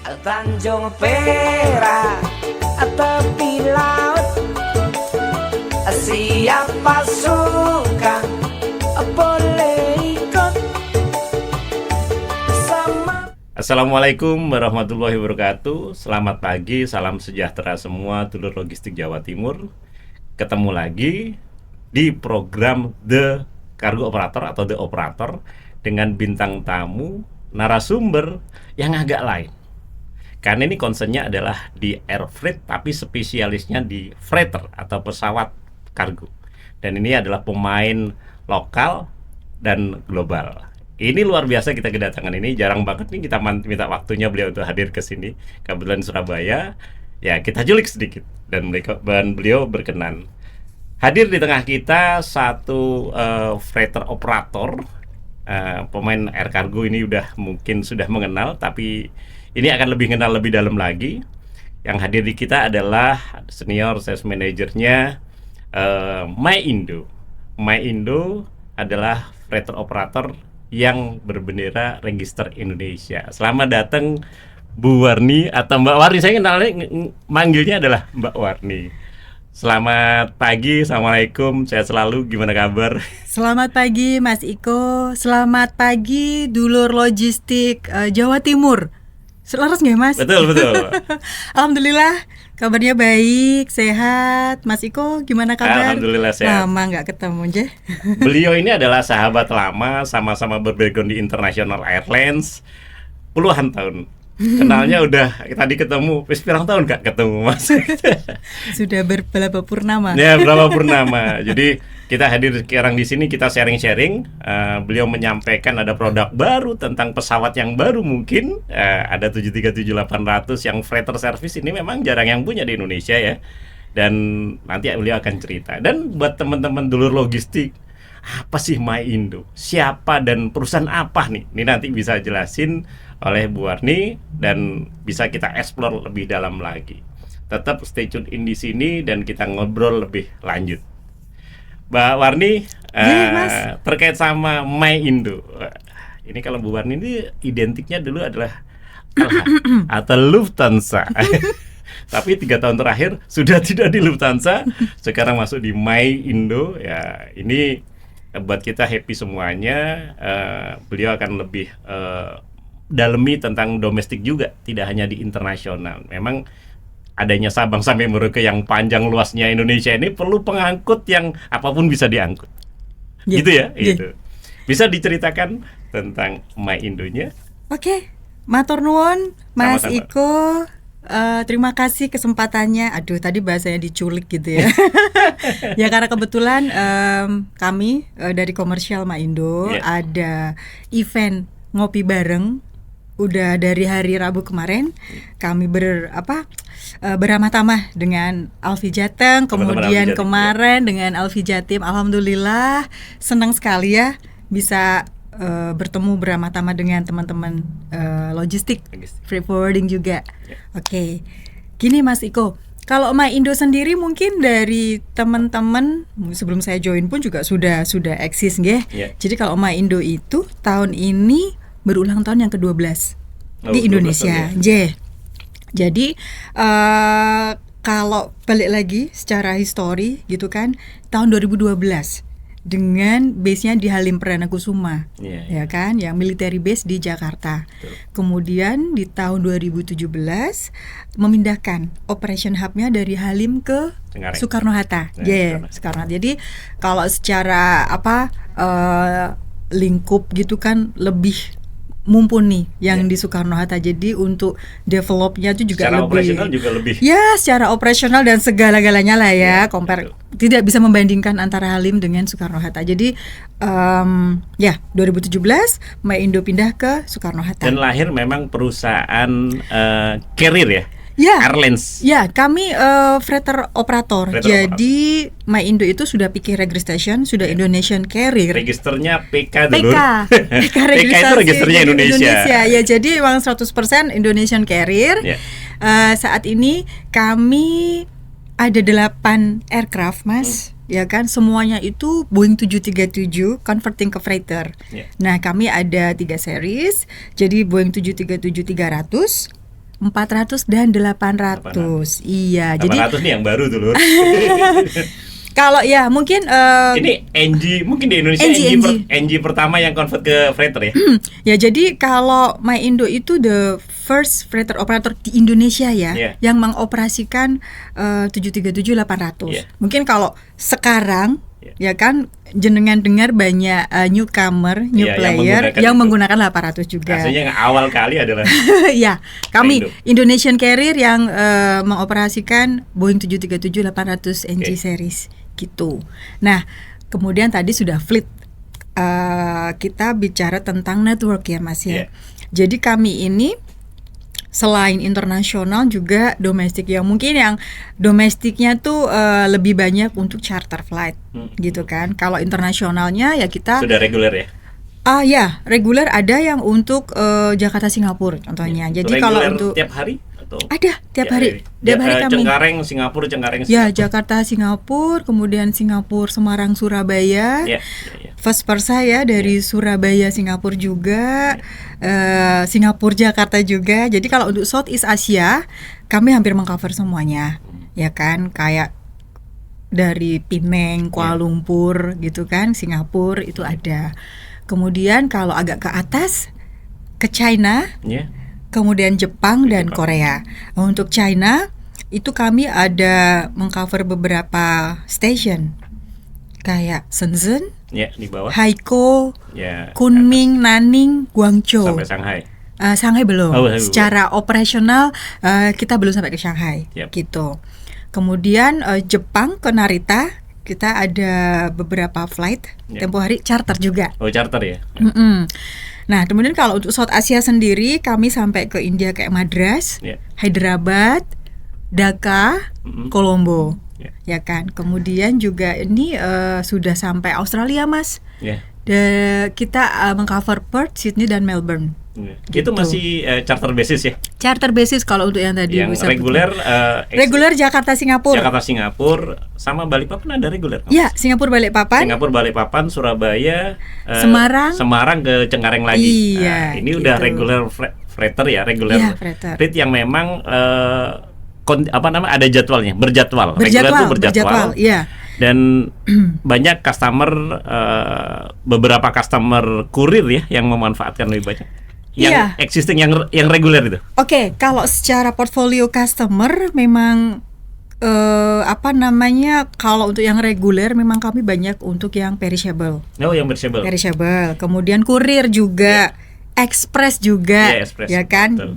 Tanjung Perak, tepi laut, siapa suka boleh ikut sama. Assalamualaikum warahmatullahi wabarakatuh. Selamat pagi, salam sejahtera semua dulur logistik Jawa Timur. Ketemu lagi di program The Cargo Operator atau The Operator dengan bintang tamu narasumber yang agak lain. Karena ini concernnya adalah di air freight, tapi spesialisnya di freighter atau pesawat kargo. Dan ini adalah pemain lokal dan global. Ini luar biasa kita kedatangan ini, jarang banget nih kita minta waktunya beliau untuk hadir ke sini. Kebetulan Surabaya, ya kita julik sedikit dan beliau berkenan. Hadir di tengah kita satu freighter operator, pemain air kargo ini mungkin sudah mengenal, tapi ini akan lebih kenal lebih dalam lagi. Yang hadir di kita adalah senior sales manajernya MyIndo. MyIndo adalah freighter operator yang berbendera register Indonesia. Selamat datang Bu Warni atau Mbak Warni. Saya manggilnya adalah Mbak Warni. Selamat pagi, assalamualaikum, sehat selalu, gimana kabar? Selamat pagi Mas Iko, selamat pagi dulur logistik Jawa Timur. Selaras nggak Mas? Betul. Alhamdulillah, kabarnya baik, sehat. Mas Iko, gimana kabar? Alhamdulillah sehat. Lama nggak ketemu, Je. Beliau ini adalah sahabat lama, sama-sama berbackground di International Airlines puluhan tahun. Kenalnya udah tadi ketemu, pirang tahun gak ketemu Mas. Sudah berapa purnama? Ya, berapa purnama. Jadi kita hadir sekarang di sini, kita sharing-sharing. Beliau menyampaikan ada produk baru tentang pesawat yang baru mungkin. Ada 737-800 yang freighter service ini memang jarang yang punya di Indonesia ya. Dan nanti beliau akan cerita. Dan buat teman-teman dulur logistik, apa sih MyIndo? Siapa dan perusahaan apa nih? Ini nanti bisa jelasin oleh Bu Warni dan bisa kita explore lebih dalam lagi. Tetap stay tune in di sini dan kita ngobrol lebih lanjut. Mbak Warni, terkait sama MyIndo. Ini kalau Bu Warni ini identiknya dulu adalah atau Lufthansa. Tapi 3 tahun terakhir sudah tidak di Lufthansa, sekarang masuk di MyIndo. Ya, ini buat kita happy semuanya. Beliau akan lebih dalemi tentang domestik juga, tidak hanya di internasional. Memang adanya Sabang sampai Merauke yang panjang luasnya Indonesia ini perlu pengangkut yang apapun bisa diangkut. Gitu ya, itu. Bisa diceritakan tentang MyIndo-nya? Oke, matur nuwun Mas Sama-sama. Iko. Terima kasih kesempatannya. Aduh, tadi bahasanya diculik gitu ya. Ya karena kebetulan kami dari komersial MyIndo ada event ngopi bareng. Udah dari hari Rabu kemarin kami beramah-tamah dengan Alfi Jateng, kemudian kemarin dengan Alfi Jatim. Alhamdulillah senang sekali ya bisa bertemu beramah-tamah dengan teman-teman logistik, freight forwarding juga. Oke. Gini Mas Iko, kalau MyIndo sendiri mungkin dari teman-teman sebelum saya join pun juga sudah eksis nggih. Jadi kalau MyIndo itu tahun ini berulang tahun yang ke-12 di Indonesia. Jadi kalau balik lagi secara histori gitu kan, tahun 2012 dengan base-nya di Halim Perdana Kusuma, ya kan, yang military base di Jakarta. Kemudian di tahun 2017 memindahkan operation hub-nya dari Halim ke Soekarno-Hatta. Soekarno-Hatta. Jadi kalau secara lingkup gitu kan lebih mumpuni yang di Soekarno-Hatta. Jadi untuk developnya itu juga secara lebih operasional juga lebih. Ya, secara operasional dan segala-galanya lah ya, compare tidak bisa membandingkan antara Halim dengan Soekarno-Hatta. Jadi 2017 MyIndo pindah ke Soekarno-Hatta. Dan lahir memang perusahaan carrier ya. Airlines. Ya, kami freighter operator. Jadi MyIndo itu sudah PK registration, sudah Indonesian Carrier. Registernya PK dulu. PK itu registernya Indonesia. Ya, jadi memang 100% Indonesian Carrier. Saat ini kami ada 8 aircraft, Mas. Ya kan, semuanya itu Boeing 737 converting ke freighter. Nah, kami ada 3 series. Jadi Boeing 737-300, 400 dan 800. Iya, jadi 800 nih yang baru tuh Lur. kalau ya mungkin Ini NG mungkin di Indonesia NG pertama yang convert ke freighter ya. ya jadi kalau MyIndo itu the first freighter operator di Indonesia ya, Yeah. yang mengoperasikan 737-800. Yeah. Mungkin kalau sekarang Yeah. ya kan jenengan dengar banyak newcomer, new Yeah, player yang menggunakan 800 juga. Aslinya yang awal kali adalah Ya, kami MyIndo. Indonesian Carrier yang mengoperasikan Boeing 737-800 NG series gitu. Nah, kemudian tadi sudah fleet. Kita bicara tentang network ya Mas ya. Yeah. Jadi kami ini selain internasional juga domestik, yang mungkin yang domestiknya tuh lebih banyak untuk charter flight gitu kan. Kalau internasionalnya ya kita sudah reguler ya. ya reguler ada yang untuk Jakarta Singapura contohnya. Jadi kalau Reguler untuk tiap hari atau ada tiap hari kami. Cengkareng Singapura, Cengkareng Ya, Singapura. Jakarta Singapura, kemudian Singapura Semarang Surabaya. Ya. First versa ya dari Surabaya Singapura juga, Singapura Jakarta juga. Jadi kalau untuk Southeast Asia kami hampir mengcover semuanya, ya kan, kayak dari Penang, Kuala Lumpur gitu kan, Singapura itu ada. Kemudian kalau agak ke atas ke China, Ya. kemudian Jepang dan Korea. Untuk China itu kami ada mengcover beberapa station kayak Shenzhen, Ya, di bawah. Haikou, Ya. Kunming, Nanning, Guangzhou. Sampai Shanghai. Shanghai belum. Oh, belum. Secara operasional kita belum sampai ke Shanghai. Yep. Gitu. Kemudian Jepang ke Narita kita ada beberapa flight tempo hari charter juga. Oh, charter ya. Mm-mm. Nah, kemudian kalau untuk South Asia sendiri kami sampai ke India kayak Madras, Ya. Hyderabad, Dhaka, Colombo. Ya. Ya kan. Kemudian juga ini sudah sampai Australia, Mas. Ya. Kita mengcover Perth, Sydney dan Melbourne. Ya. Gitu. Itu masih charter basis ya. Charter basis kalau untuk yang tadi Yang saya reguler reguler Jakarta Singapura. Jakarta Singapura sama Balikpapan ada reguler. Ya, Singapura Balikpapan. Singapura Balikpapan, Surabaya, Semarang ke Cengkareng lagi. Iya, Ini udah gitu. reguler freighter ya, reguler Iya, freighter. freight yang memang ada jadwalnya, berjadwal. Reguler itu berjadwal. Iya. Dan banyak customer, beberapa customer kurir ya yang memanfaatkan lebih banyak. Yang Iya. existing, yang reguler itu. Oke, kalau secara portfolio customer memang kalau untuk yang reguler memang kami banyak untuk yang perishable. Oh, yang perishable. Perishable. Kemudian kurir juga, express juga, Iya, express. ya kan? Betul.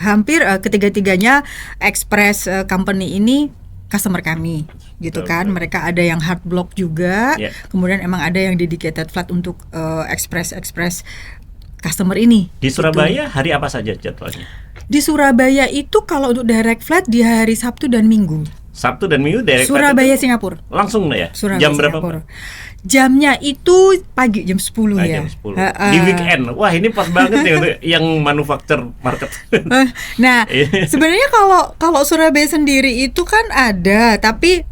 Hampir ketiga-tiganya express company ini customer kami, gitu Betul, kan? betul. Mereka ada yang hard block juga, Iya. kemudian emang ada yang dedicated flight untuk express customer ini. Di gitu. Surabaya hari apa saja jadwalnya? Di Surabaya itu kalau untuk direct flight di hari Sabtu dan Minggu. Sabtu dan Minggu direct flight Surabaya itu Singapura. langsung ya? Surabaya Jam berapa? Singapura. Jamnya itu pagi jam 10 ya. Jam 10. Di weekend. Wah, ini pas banget ya untuk yang manufacture market. Nah, Iya. sebenarnya kalau Surabaya sendiri itu kan ada, tapi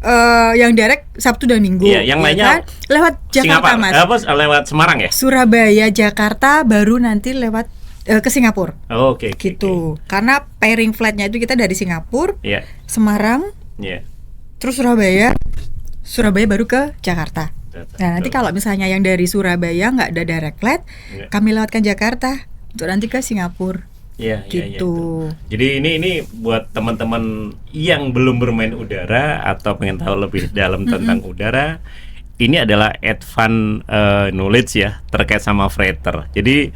yang direct Sabtu dan Minggu. Iya, yang ya lainnya kan? Lewat Jakarta, Mas. Lewat Semarang ya? Surabaya, Jakarta, baru nanti lewat ke Singapura. Oh, oke. Gitu. Karena pairing flightnya itu kita dari Singapura, Iya. Semarang, Iya. terus Surabaya baru ke Jakarta. Nah, nanti kalau misalnya yang dari Surabaya nggak ada direct flight, Iya. kami lewatkan Jakarta untuk nanti ke Singapura. Iya, Gitu. Jadi ini buat teman-teman yang belum bermain udara atau pengen tahu lebih dalam tentang udara, ini adalah advance knowledge ya terkait sama freighter. Jadi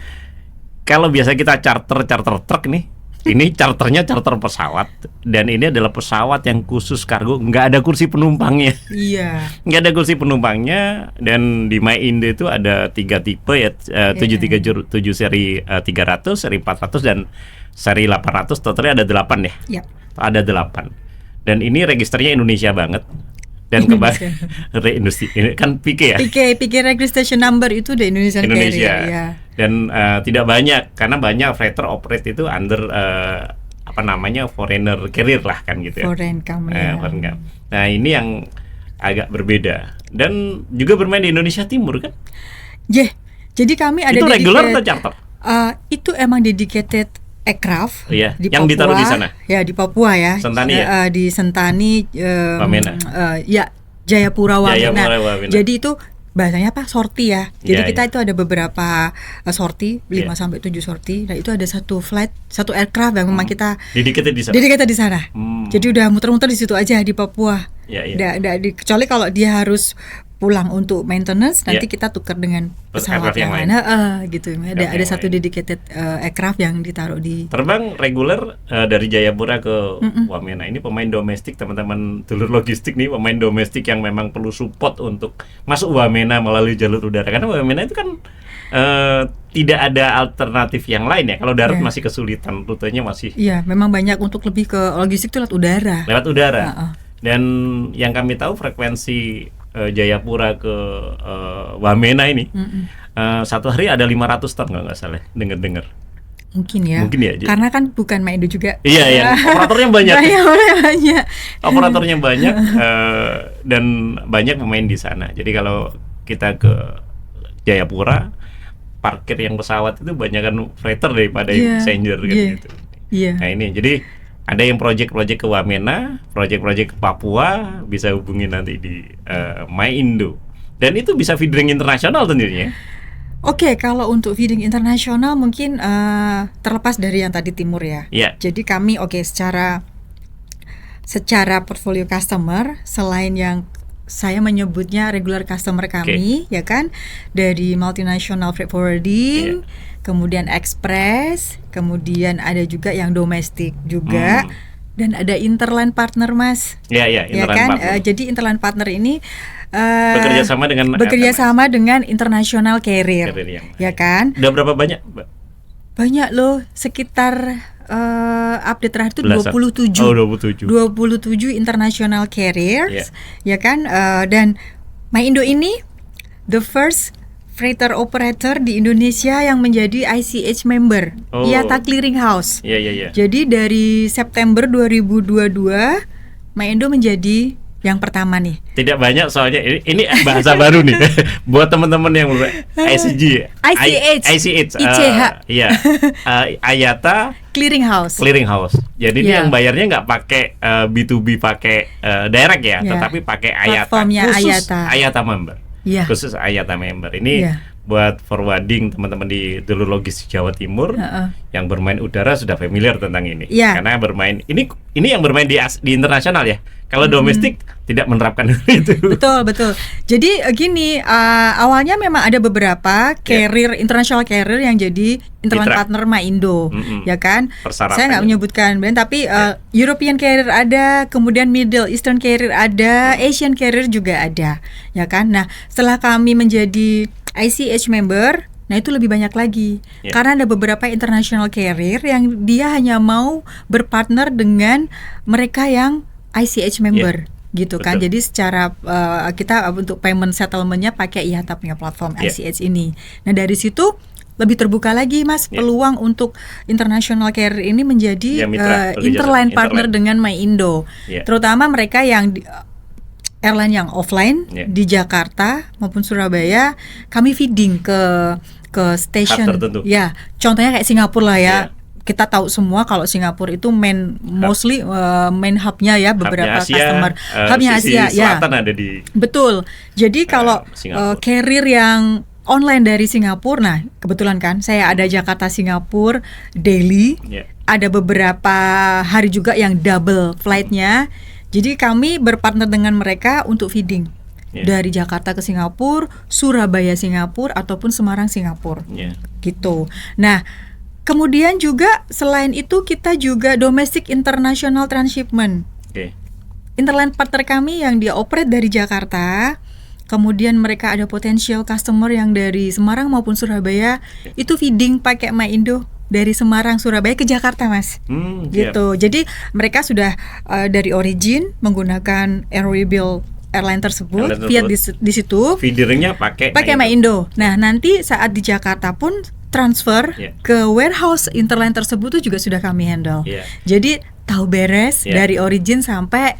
kalau biasa kita charter truk nih, ini charternya charter pesawat, dan ini adalah pesawat yang khusus kargo, nggak ada kursi penumpangnya. Iya. Nggak ada kursi penumpangnya. Dan di MyIndo itu ada 3 tipe ya, 737 seri 300, seri 400 dan seri 800. Totalnya ada 8 ya. Yap. Ada 8. Dan ini registernya Indonesia banget. Dan industri ini kan PK ya. PK registration number itu di Indonesian Indonesia. Carrier, ya. Dan tidak banyak, karena banyak freighter operate itu under foreigner carrier lah kan gitu ya. Foreign company. Ya. Foreign company. Nah, ini yang agak berbeda dan juga bermain di Indonesia Timur kan? Jadi kami ada Itu regular atau dedicated- charter? Itu emang dedicated aircraft Iya, di yang Papua, ditaruh di sana? Ya, di Papua ya. Sentani ya? Di Sentani, Wamena. Ya, Jayapura Wamena. Jayapura Wamena. Jadi itu bahasanya apa? Sorti ya. Jadi Iya, kita iya. itu ada beberapa sorti, 5 Iya. sampai 7 sorti. Nah, itu ada satu flight, satu aircraft yang memang kita Didikitnya di sana. dedicated di sana. Hmm. Jadi udah muter-muter di situ aja di Papua. Ya, ya. Kecuali kalau dia harus pulang untuk maintenance, nanti Ya. kita tukar dengan pesawat Aircraft yang yang lain. lain. Gitu. Aircraft Ada yang satu lain. dedicated aircraft yang ditaruh di. Terbang reguler dari Jayapura ke Wamena. Ini pemain domestik, teman-teman dulur logistik nih, pemain domestik yang memang perlu support untuk masuk Wamena melalui jalur udara. Karena Wamena itu kan tidak ada alternatif yang lain ya. Kalau darat Ya. masih kesulitan, rutenya masih Iya, memang banyak untuk lebih ke logistik itu lewat udara. lewat udara. Heeh. Dan yang kami tahu frekuensi Jayapura ke Wamena ini satu hari ada 500 ton nggak salah, dengar-dengar. Mungkin ya. Mungkin ya, Karena kan bukan Maindo juga. Iya, iya. Operatornya banyak. Banyak. Operatornya banyak dan banyak pemain di sana. Jadi kalau kita ke Jayapura, parkir yang pesawat itu banyak kan freighter daripada Iya, passenger kan iya. gitu. Iya. Nah ini jadi ada yang project-project ke Wamena, project-project ke Papua, bisa hubungi nanti di MyIndo. Dan itu bisa feedering internasional tentunya. Oke, kalau untuk feeding internasional mungkin terlepas dari yang tadi timur ya. Iya. Jadi kami secara portfolio customer, selain yang saya menyebutnya regular customer kami, ya kan, dari multinational freight forwarding, kemudian express, kemudian ada juga yang domestik juga, dan ada interline partner, Mas. Iya, iya, Ya interline kan, partner. jadi interline partner ini bekerja sama dengan international carrier, carrier yang ya kan? Udah berapa banyak, Mbak? Banyak loh, sekitar update terakhir itu Belasan. 27. Oh, 27. 27 international carriers, ya kan? Dan MyIndo ini the first freighter operator di Indonesia yang menjadi ICH member, Oh. IATA Clearing House. Iya, iya, iya. Jadi dari September 2022 MyIndo menjadi yang pertama nih. Tidak banyak soalnya ini bahasa baru nih buat teman-teman yang ICG, ICH, ICH. iya, IATA Clearing House. Clearing House. Jadi ini Iya. yang bayarnya nggak pakai B2B, pakai direct ya, Iya. tetapi pakai IATA, Platformnya khusus IATA. IATA member, Iya. khusus IATA member. Ini Iya. buat forwarding teman-teman di dulur logistik Jawa Timur yang bermain udara sudah familiar tentang ini. Iya. Karena bermain ini yang bermain di internasional ya. Kalau domestik tidak menerapkan itu. Betul. Jadi gini, awalnya memang ada beberapa carrier, international carrier yang jadi interline Mitra. partner MyIndo, ya kan? Persyaratannya. Saya nggak menyebutkan brand, tapi European carrier ada, kemudian Middle Eastern carrier ada, Asian carrier juga ada, ya kan? Nah, setelah kami menjadi ICH member, nah itu lebih banyak lagi, karena ada beberapa international carrier yang dia hanya mau berpartner dengan mereka yang ICH member, gitu kan. Betul. Jadi secara kita untuk payment settlementnya pakai IATA punya platform ICH ini. Nah dari situ lebih terbuka lagi, Mas, peluang untuk international carrier ini menjadi interline partner dengan MyIndo, terutama mereka yang airline yang offline di Jakarta maupun Surabaya, kami feeding ke station, ya. Contohnya kayak Singapura lah ya. Kita tahu semua kalau Singapura itu mostly main hubnya ya, beberapa Asia, customer hubnya Asia ya. Ada di betul. Jadi kalau carrier yang online dari Singapura, nah kebetulan kan saya ada Jakarta Singapura daily, ada beberapa hari juga yang double flightnya. Jadi kami berpartner dengan mereka untuk feeding dari Jakarta ke Singapura, Surabaya Singapura ataupun Semarang Singapura, gitu. Nah kemudian juga selain itu kita juga domestic international transshipment. Interline partner kami yang dia operate dari Jakarta, kemudian mereka ada potensial customer yang dari Semarang maupun Surabaya, itu feeding pakai MyIndo dari Semarang Surabaya ke Jakarta, Mas. Gitu. Jadi mereka sudah dari origin menggunakan Airwaybill airline tersebut, via di situ feederingnya pakai MyIndo. Nah, nanti saat di Jakarta pun transfer ke warehouse interline tersebut itu juga sudah kami handle. Jadi tahu beres Yeah. dari origin sampai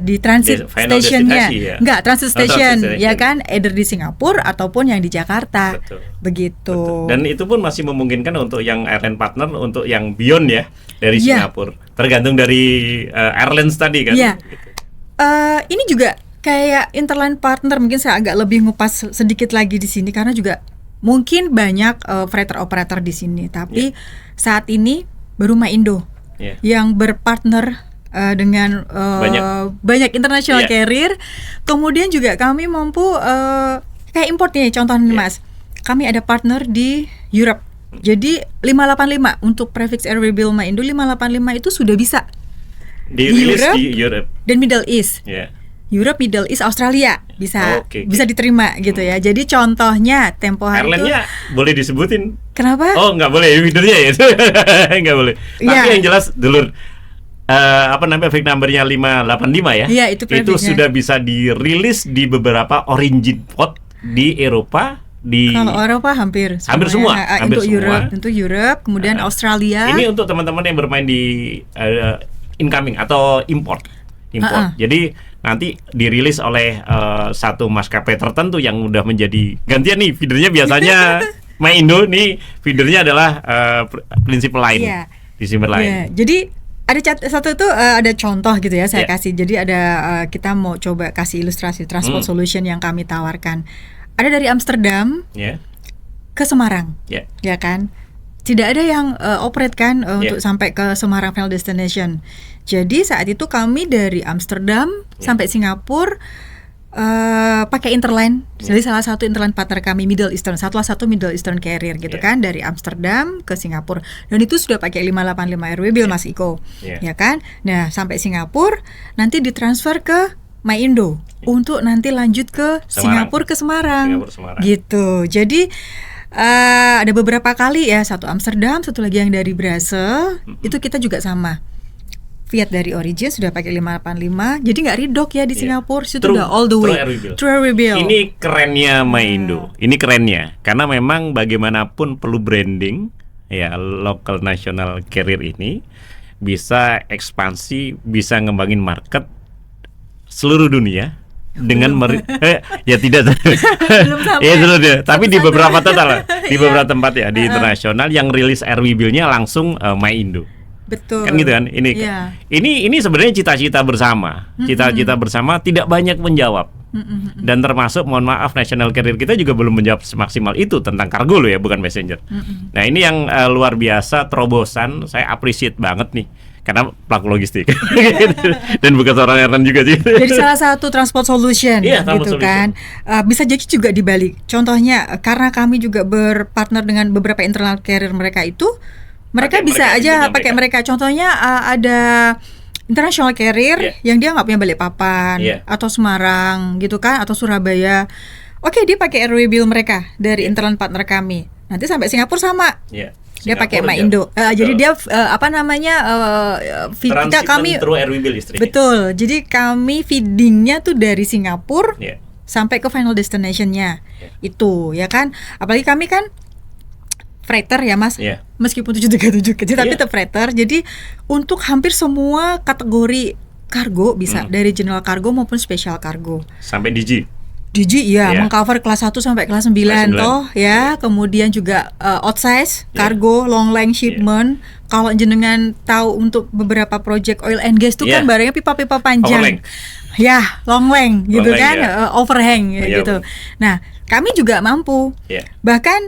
di transit Di final stationnya. destinasi, ya. Enggak, transit Oh, transit station, station. ya kan, either di Singapura ataupun yang di Jakarta. Betul. Begitu. Betul. Dan itu pun masih memungkinkan untuk yang airline partner, untuk yang beyond ya dari Iya. Singapura. Tergantung dari airlines tadi kan. Iya. Gitu. Ini juga kayak interline partner, mungkin saya agak lebih ngupas sedikit lagi di sini karena juga mungkin banyak freighter operator di sini, tapi saat ini baru MyIndo Iya. yang berpartner dengan banyak international Iya. carrier. Kemudian juga kami mampu kayak import nih, contoh nih Iya. Mas. Kami ada partner di Europe. Jadi 585 untuk prefix airwaybill MyIndo 585 itu sudah bisa Dirilis Europe di Europe. dan Middle East. Ya. Europe, Middle East, Australia bisa Oke. bisa diterima gitu ya. Jadi contohnya tempo hari itu Airline-nya boleh disebutin? kenapa? Oh, nggak boleh, feedernya ya. Nggak boleh. Tapi Iya. yang jelas dulur, apa namanya, fake numbernya 585 ya. Iya, itu Itu prefixnya. sudah bisa dirilis di beberapa origin port di Eropa, di Kalau Eropa hampir Hampir semua, semuanya. hampir Untuk semua. Europe, untuk Europe, kemudian Australia. Ini untuk teman-teman yang bermain di incoming atau import. Jadi nanti dirilis oleh satu maskapai tertentu yang udah menjadi gantian nih feedernya. Biasanya MyIndo nih feedernya adalah prinsip lain, Iya. di sumber lain. Iya, jadi ada satu itu ada contoh gitu ya saya Iya. kasih. Jadi ada kita mau coba kasih ilustrasi transport solution yang kami tawarkan. Ada dari Amsterdam Ya, ke Semarang, ya, ya kan? Tidak ada yang operate kan untuk Yeah. sampai ke Semarang final destination. Jadi saat itu kami dari Amsterdam sampai Singapura pakai interline. Jadi salah satu interline partner kami Middle Eastern, salah satu Middle Eastern carrier gitu Yeah. kan, dari Amsterdam ke Singapura. Dan itu sudah pakai 585 airwaybill Mas Iko. Yeah. Ya kan? Nah, sampai Singapura nanti ditransfer ke MyIndo untuk nanti lanjut ke Semarang. Singapura ke Semarang. Singapura, Semarang. Gitu. Jadi ada beberapa kali ya, satu Amsterdam, satu lagi yang dari Brussels. Itu kita juga sama. Fiat dari Origin sudah pakai 585, jadi nggak redock ya di Iya. Singapura, itu True- udah all the true way. airwaybill. True airwaybill. Ini kerennya MyIndo. Ini kerennya karena memang bagaimanapun perlu branding ya. Local national carrier ini bisa ekspansi, bisa ngembangin market seluruh dunia dengan ya tidak Belum sampai. ya dulu deh. Tapi di Satu-satu. beberapa total di Iya. beberapa tempat ya di internasional yang rilis airwaybill-nya langsung MyIndo. Betul. Kan gitu kan, Iya. ini sebenarnya cita-cita bersama, cita-cita bersama tidak banyak menjawab, dan termasuk mohon maaf national carrier kita juga belum menjawab semaksimal itu tentang kargo loh ya, bukan messenger. Nah ini yang luar biasa, terobosan, saya appreciate banget nih karena pelaku logistik dan bukan seorang airline juga sih. Jadi salah satu transport solution Iya, transport gitu solution. kan. Bisa jadi juga dibalik. Contohnya karena kami juga berpartner dengan beberapa internal carrier mereka itu, mereka Pakai bisa mereka, aja intinya pakai mereka. mereka. Contohnya ada international carrier Iya. yang dia nggak punya Balikpapan Iya. atau Semarang gitu kan, atau Surabaya. Oke, dia pakai airwaybill mereka dari internal partner kami. Nanti sampai Singapura sama. Iya. Dia pakai Singapura MyIndo. aja. Jadi Betul. dia apa namanya? Kita kami through airwaybill istrinya. betul. Jadi kami feedingnya tuh dari Singapura Iya. sampai ke final destination-nya. Ya. Itu ya kan. Apalagi kami kan freighter ya Mas. Iya. Meskipun 737 kecil tapi Iya. tetap freighter. Jadi untuk hampir semua kategori kargo bisa, dari general cargo maupun special cargo. Sampai DG. DG ya, Iya. mengcover kelas 1 sampai kelas 9 Kelas 9. toh ya. Kemudian juga outsize Iya. cargo, long length shipment. Kalau jenengan tahu untuk beberapa project oil and gas itu Iya. kan barangnya pipa-pipa panjang. Overlength. Ya, long length gitu Long length, kan, ya. overhang Iya, gitu. betul. Nah, kami juga mampu. Iya. Bahkan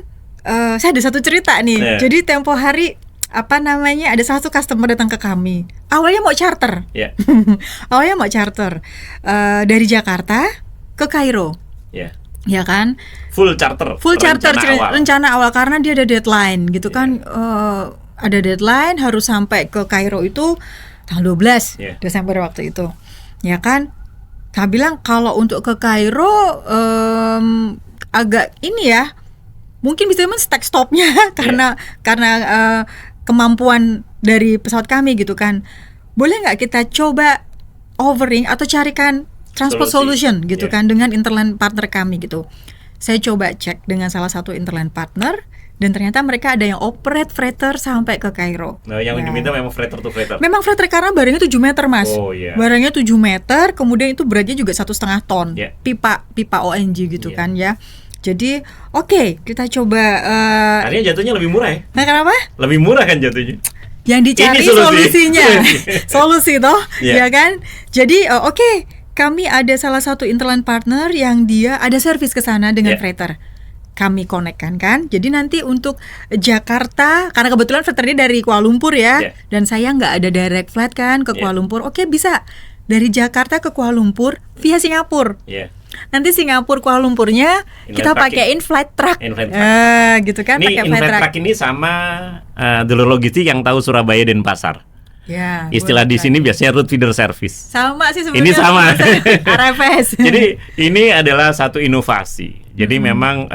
saya ada satu cerita nih. Iya. Jadi tempo hari apa namanya, ada satu customer datang ke kami. Awalnya mau charter. Iya. Awalnya mau charter dari Jakarta ke Kairo. Iya. Ya kan? Full charter. Full charter rencana awal. rencana awal karena dia ada deadline gitu Iya. kan. Ada deadline harus sampai ke Kairo itu tanggal 12 Iya. Desember waktu itu. Ya kan? Saya bilang kalau untuk ke Kairo agak ini ya, mungkin bisa stack stopnya karena kemampuan dari pesawat kami gitu kan. Boleh nggak kita coba overing atau carikan transport Solusi. solution gitu Iya. kan dengan interline partner kami gitu. Saya coba cek dengan salah satu interline partner, Dan ternyata mereka ada yang operate freighter sampai ke Kairo. Nah, yang Ya. diminta memang freighter to freighter. Memang freighter karena barangnya 7 meter, Mas. Oh, iya. Barangnya 7 meter, kemudian itu beratnya juga 1,5 ton. Iya. Pipa ONG gitu Iya. kan ya. Jadi, oke, kita coba Artinya jatuhnya lebih murah ya? nah kenapa? Lebih murah kan jatuhnya? Yang dicari Ini solusi. solusinya. Solusi toh, Iya. ya kan? Jadi, oke, kami ada salah satu interline partner yang dia ada servis ke sana dengan Iya. freighter. Kami konekkan kan. Jadi nanti untuk Jakarta, karena kebetulan freighternya dari Kuala Lumpur ya, Iya. dan saya nggak ada direct flight kan ke Iya. Kuala Lumpur. Oke, bisa dari Jakarta ke Kuala Lumpur via Singapura. Iya. Nanti Singapura Kuala Lumpurnya Inline kita trucking. pakein flight truck. Inflight truck. Gitu kan, Ini pakai flight inflight truck. truck ini sama dulur logistik yang tahu Surabaya dan Pasar. Ya, Istilah di boleh. sini biasanya route feeder service. Sama sih sebenarnya. Ini sama. RFS. Jadi ini adalah satu inovasi. Jadi memang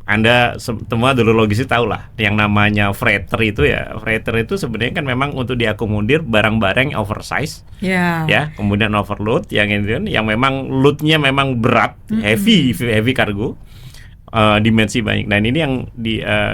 Anda semua dulu logistik tahu lah yang namanya freighter itu ya. Freighter itu sebenarnya kan memang untuk diakomodir barang-barang yang oversize ya. ya, kemudian overload yang itu yang memang loadnya memang berat, heavy cargo. Dimensi banyak. Dan ini yang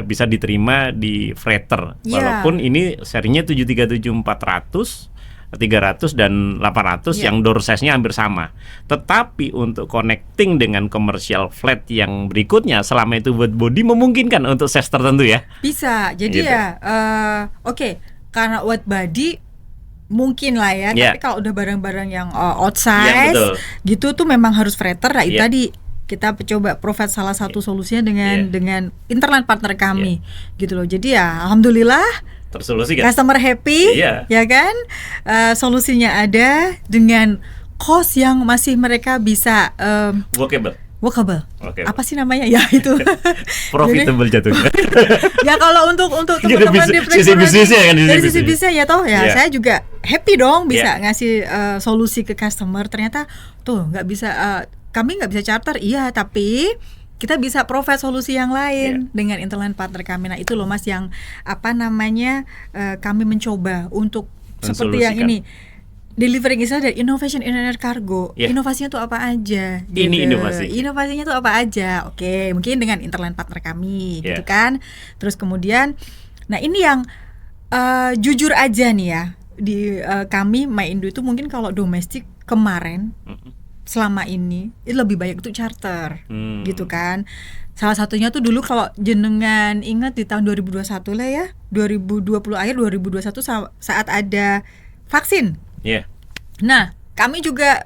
bisa diterima di freighter. Iya. Walaupun ini serinya 737-400, 300 dan 800 Iya. yang door size-nya hampir sama. Tetapi untuk connecting dengan commercial flight yang berikutnya selama itu buat body memungkinkan untuk size tertentu ya. Bisa. Jadi Gitu. ya oke, karena wide body mungkin lah ya. Iya. Tapi kalau udah barang-barang yang Iya, outsize betul. gitu tuh memang harus freighter. Nah, itu Iya. tadi kita coba provide salah satu solusinya dengan Iya. dengan internet partner kami gitu loh. Jadi ya alhamdulillah Tersolusi kan? customer happy, Iya. ya kan? Solusinya ada dengan cost yang masih mereka bisa Workable. workable. Oke. Apa sih namanya? Ya itu. Profitable jatuhnya. Ya kalau untuk Gitu, teman-teman di sisi bisnisnya kan, dari sisi bisnisnya ya toh ya Iya. saya juga happy dong bisa Iya. ngasih solusi ke customer. Ternyata tuh nggak bisa kami nggak bisa charter, iya, tapi kita bisa provide solusi yang lain dengan interline partner kami. Nah itu loh Mas yang apa namanya kami mencoba untuk seperti yang Mensolusikan. ini. Delivering istilah dari innovation in air cargo. Iya. Inovasinya tuh apa aja? Ini inovasi. Inovasinya tuh apa aja? Oke, mungkin dengan interline partner kami, Iya. gitu kan. Terus kemudian, nah ini yang jujur aja nih ya di kami MyIndo itu mungkin kalau domestik kemarin selama ini itu lebih banyak untuk charter, gitu kan. Salah satunya tuh dulu kalau jenengan ingat di tahun 2021 lah ya, 2020 akhir 2021 saat ada vaksin. Iya. Nah, kami juga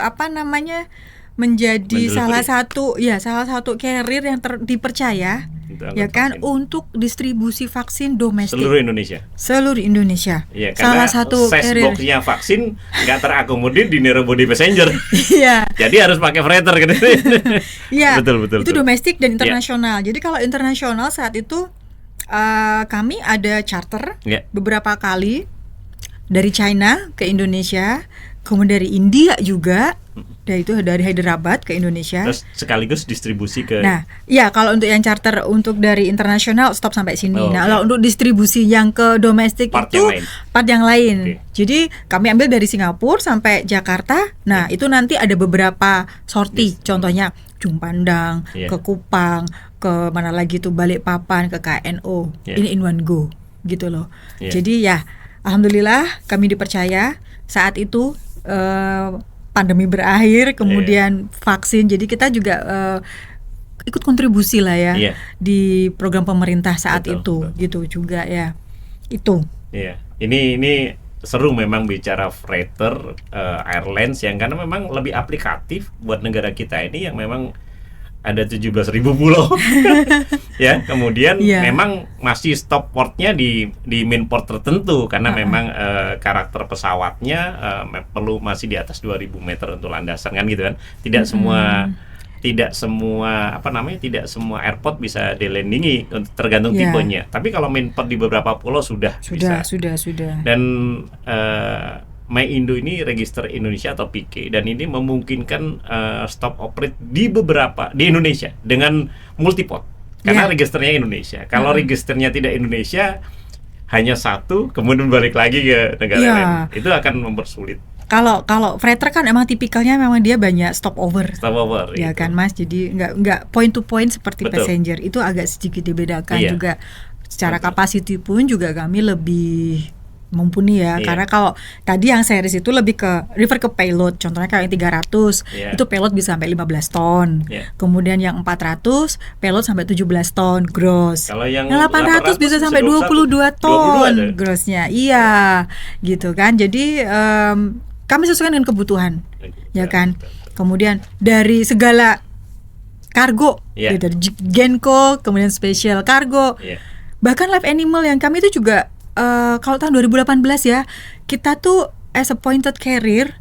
apa namanya menjadi Mendelivery. salah satu carrier yang dipercaya Untuk ya angkut kan vaksin. untuk distribusi vaksin domestik Seluruh Indonesia. Iya, karena salah satu size carrier. box-nya vaksin nggak terakomodir di narrow body passenger. Iya. Jadi harus pakai freighter gitu. Iya. Betul. Itu domestik dan internasional. Jadi kalau internasional saat itu kami ada charter Iya. beberapa kali dari China ke Indonesia, kemudian dari India juga. Dari Hyderabad ke Indonesia. Terus sekaligus distribusi ke. Nah, ya kalau untuk yang charter untuk dari internasional stop sampai sini. Oh, Nah, oke. kalau untuk distribusi yang ke domestik Part itu yang lain. part yang lain. Oke. Jadi kami ambil dari Singapura sampai Jakarta. Nah, itu nanti ada beberapa sorti. Yes. Contohnya Jumpandang, Iya. ke Kupang, ke mana lagi tuh Balikpapan, ke KNO. Iya. Ini in one go gitu loh. Iya. Jadi ya alhamdulillah kami dipercaya saat itu pandemi berakhir, kemudian vaksin. Jadi kita juga ikut kontribusi lah ya Iya. di program pemerintah saat Betul, itu gitu juga ya. Itu. Iya. Ini seru memang bicara freighter airlines yang karena memang lebih aplikatif buat negara kita ini yang memang ada 17.000 pulau. Ya, kemudian Iya. memang masih stop portnya di main port tertentu karena memang karakter pesawatnya perlu masih di atas 2.000 meter untuk landasan kan gitu kan. Tidak semua tidak semua airport bisa dilandingi, tergantung Iya. tipenya. Tapi kalau main port di beberapa pulau sudah bisa. Sudah. Dan MyIndo ini register Indonesia atau PK dan ini memungkinkan stop operate di Indonesia dengan multiport karena Iya. registernya Indonesia. Kalau registernya tidak Indonesia hanya satu kemudian balik lagi ke negara Iya. lain itu akan mempersulit. Kalau freighter kan emang tipikalnya memang dia banyak stopover. Stopover. Ya itu. kan Mas, jadi nggak point to point seperti Betul. passenger. Itu agak sedikit dibedakan Iya. juga. Secara Betul. capacity pun juga kami lebih mumpuni ya. Iya. Karena kalau tadi yang series itu lebih refer ke payload. Contohnya kalau yang 300 Iya. itu payload bisa sampai 15 ton. Iya. Kemudian yang 400 payload sampai 17 ton gross. Kalau yang 800 bisa sampai 22 ton 22 ada. grossnya. Iya, gitu kan. Jadi kami sesuaikan dengan kebutuhan, ya kan. Kemudian dari segala kargo, Iya. gitu, Genco, kemudian special cargo, Iya. bahkan live animal yang kami itu juga kalau tahun 2018 ya, kita tuh as appointed carrier.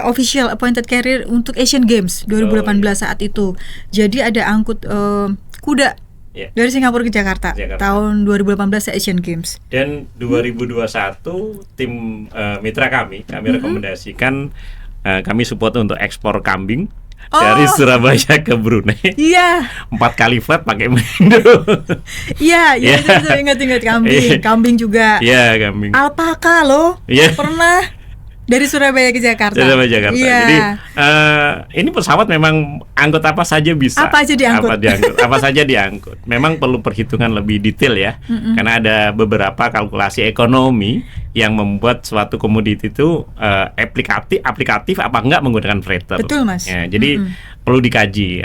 Official appointed carrier untuk Asian Games 2018 saat itu. Jadi ada angkut kuda dari Singapura ke Jakarta. Tahun 2018 Asian Games. Dan 2021 tim mitra kami rekomendasikan kami support untuk ekspor kambing dari Surabaya ke Brunei. Iya. 4 kali flight pakai Maindo. Iya, ingat kambing. Kambing juga. Iya, kambing. Alpaka loh. Pernah dari Surabaya ke Jakarta. Iya. Iya. Jadi ini pesawat memang angkut apa saja bisa. Apa aja diangkut. Apa saja diangkut. Memang perlu perhitungan lebih detail ya. Karena ada beberapa kalkulasi ekonomi yang membuat suatu komoditi itu aplikatif apa enggak menggunakan freighter. Betul, Mas. Ya, jadi perlu dikaji.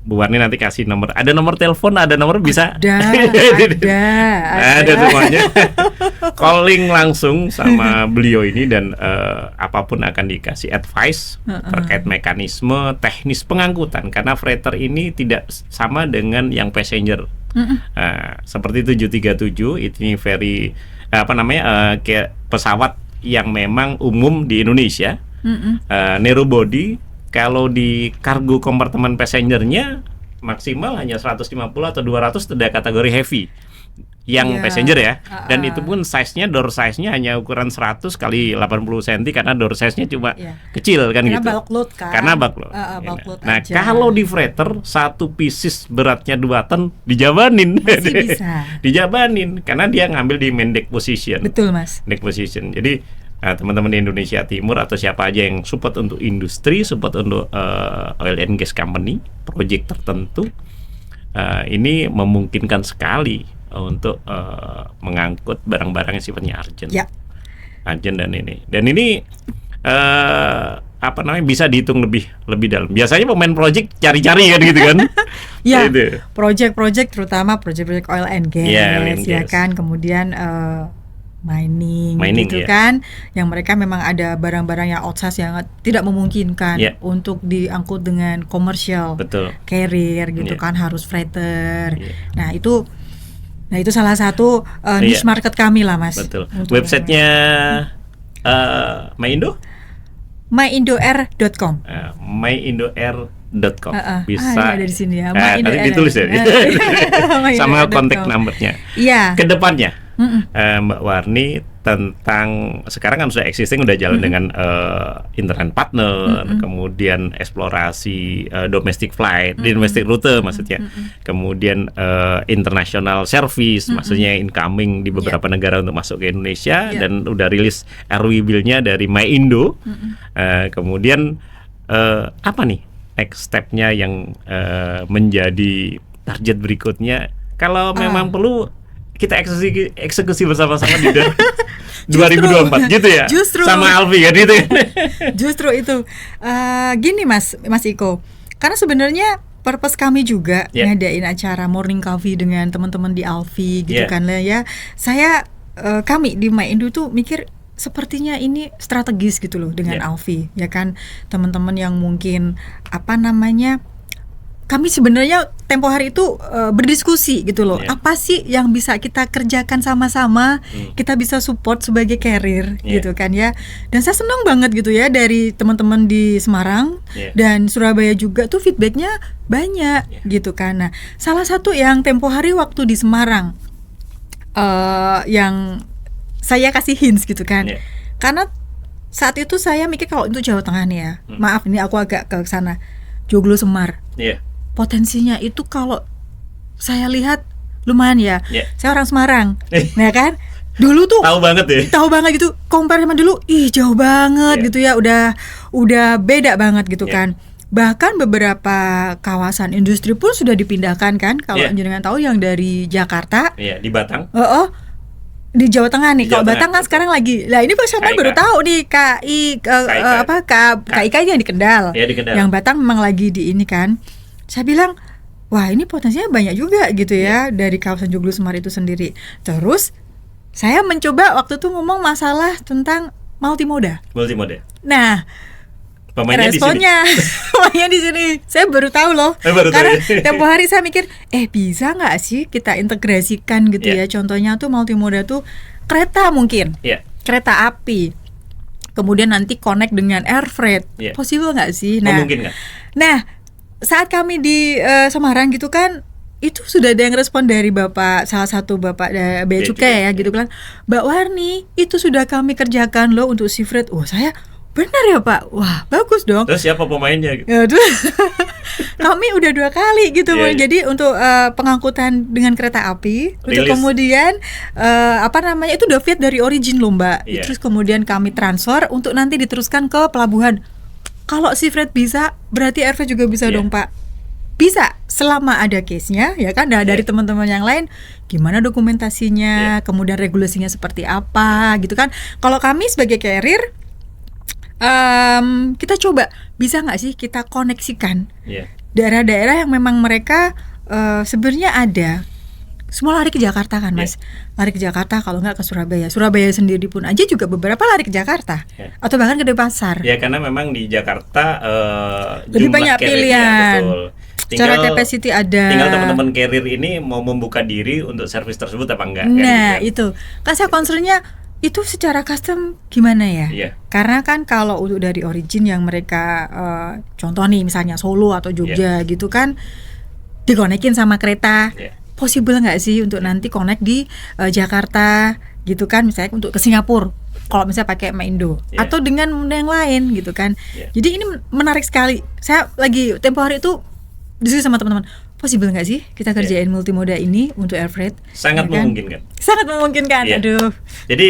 Bu Warni nanti kasih nomor. Ada nomor telepon, ada nomor bisa. Ada semuanya. Calling langsung sama beliau ini dan apapun akan dikasih advice terkait mekanisme teknis pengangkutan karena freighter ini tidak sama dengan yang passenger. Seperti 737 ini very kayak pesawat yang memang umum di Indonesia. Narrow body. Kalau di kargo kompartemen passengernya maksimal hanya 150 atau 200 sudah kategori heavy yang passenger ya. Dan itu pun door size-nya hanya ukuran 100 kali 80 cm karena door size-nya cuma kecil kan karena gitu. Bulk load kan. Karena bulk load. Nah, aja. kalau di freighter satu pieces beratnya 2 ton dijabanin. Masih bisa. Dijabanin karena dia ngambil di main deck position. Betul, Mas. Deck position. Jadi teman-teman di Indonesia Timur atau siapa aja yang support untuk industri, support untuk oil and gas company, project tertentu, ini memungkinkan sekali untuk mengangkut barang-barang yang sifatnya urgent, urgent dan ini bisa dihitung lebih dalam. Biasanya pemain project cari-cari kan gitu kan? Ya, gitu. project terutama project oil and gas, ya kan, kemudian mining gitu kan, yang mereka memang ada barang-barang yang outsize yang tidak memungkinkan untuk diangkut dengan commercial carrier gitu kan, harus freighter. Nah itu salah satu niche market kami lah, Mas. Betul. Websitenya Maindo? myindoair.com. myindoair.com bisa dari sini ya. Nanti ditulis ya. Sama kontak nomornya. Iya. Kedepannya Mbak Warni tentang sekarang kan sudah existing, udah jalan dengan internet partner, kemudian eksplorasi domestic flight, domestic rute maksudnya, kemudian international service, maksudnya incoming di beberapa negara untuk masuk ke Indonesia, dan udah rilis RW bill-nya dari Maindo. Kemudian apa nih next step-nya yang menjadi target berikutnya kalau memang perlu kita eksekusi bersama-sama di 2024 gitu ya, justru, sama Alfi kan gitu ya. Justru itu gini Mas Iko, karena sebenarnya purpose kami juga ngadain acara morning coffee dengan teman-teman di Alfi gitu kan lah ya. Kami di Maindo tuh mikir sepertinya ini strategis gitu loh dengan Alfi, ya kan, teman-teman yang mungkin kami sebenarnya tempo hari itu berdiskusi gitu loh, apa sih yang bisa kita kerjakan sama-sama, kita bisa support sebagai carrier gitu kan ya. Dan saya senang banget gitu ya dari teman-teman di Semarang dan Surabaya juga tuh feedbacknya banyak gitu kan. Nah, salah satu yang tempo hari waktu di Semarang yang saya kasih hints gitu kan, karena saat itu saya mikir kalau untuk Jawa Tengah nih ya, maaf ini aku agak ke sana, Joglo Semar. Potensinya itu kalau saya lihat lumayan ya. Saya orang Semarang, ya kan? Dulu tuh Tahu banget ya. tahu banget gitu, compare sama dulu, ih jauh banget Iya. gitu ya, udah beda banget gitu Iya. kan. Bahkan beberapa kawasan industri pun sudah dipindahkan kan, kalau Iya. jenengan tahu yang dari Jakarta, Iya, di Batang. di Jawa Tengah nih. Di Kalau Jawa Batang Tengah, kan sekarang lagi. Lah ini saya KIK. baru tahu nih KIK yang di Kendal. Iya, di Kendal. Yang Batang memang lagi di ini kan. Saya bilang, wah ini potensinya banyak juga gitu ya dari kawasan Joglo Semar itu sendiri. Terus saya mencoba waktu itu ngomong masalah tentang multimoda. Multimoda. Nah, Pemainnya di sini. responnya pemainnya di sini. Saya baru tahu loh. Baru tahu Karena ya. tempo hari saya mikir, bisa nggak sih kita integrasikan gitu Iya. ya. Contohnya tuh multimoda tuh kereta mungkin, Iya. kereta api. Kemudian nanti connect dengan air freight. Iya. Possible nggak sih? Memungkinkan. Nah, saat kami di Semarang gitu kan, itu sudah ada yang respon dari salah satu bapak Bea Cukai ya gitu kan, Mbak Warni, itu sudah kami kerjakan loh untuk sea freight. Oh saya, benar ya Pak? Wah bagus dong. Terus siapa pemainnya? Ya, kami udah 2 kali gitu. Iya, iya. Jadi untuk pengangkutan dengan kereta api, untuk Rilis. kemudian itu udah fit dari origin loh Mbak. Iya. Terus kemudian kami transfer untuk nanti diteruskan ke pelabuhan. Kalau sea freight bisa, berarti air freight juga bisa Iya. dong Pak. Bisa selama ada case-nya ya kan. Nah, dari teman-teman yang lain gimana dokumentasinya, kemudian regulasinya seperti apa gitu kan. Kalau kami sebagai carrier kita coba bisa nggak sih kita koneksikan Iya. daerah-daerah yang memang mereka sebenarnya ada. Semua lari ke Jakarta kan Mas, lari ke Jakarta, kalau nggak ke Surabaya. Surabaya sendiri pun aja juga beberapa lari ke Jakarta, atau bahkan ke Denpasar. Ya karena memang di Jakarta Lebih jumlah banyak carrier-nya, pilihan. betul. Secara capacity ada. Tinggal teman-teman carrier ini mau membuka diri untuk servis tersebut apa enggak? Nah kan? itu kan saya concernnya itu secara custom gimana ya? Iya. Karena kan kalau untuk dari origin yang mereka contoh nih misalnya Solo atau Jogja gitu kan, dikonekin sama kereta. Iya. Possible nggak sih untuk nanti connect di Jakarta gitu kan, misalnya untuk ke Singapura kalau misalnya pakai Maindo, Yeah. atau dengan moda yang lain gitu kan. Yeah. Jadi ini menarik sekali. Saya lagi tempo hari itu diskusi sama teman-teman, possible nggak sih kita kerjain multimoda ini untuk air freight? Sangat Ya kan? memungkinkan. Sangat memungkinkan. Yeah. Aduh. Jadi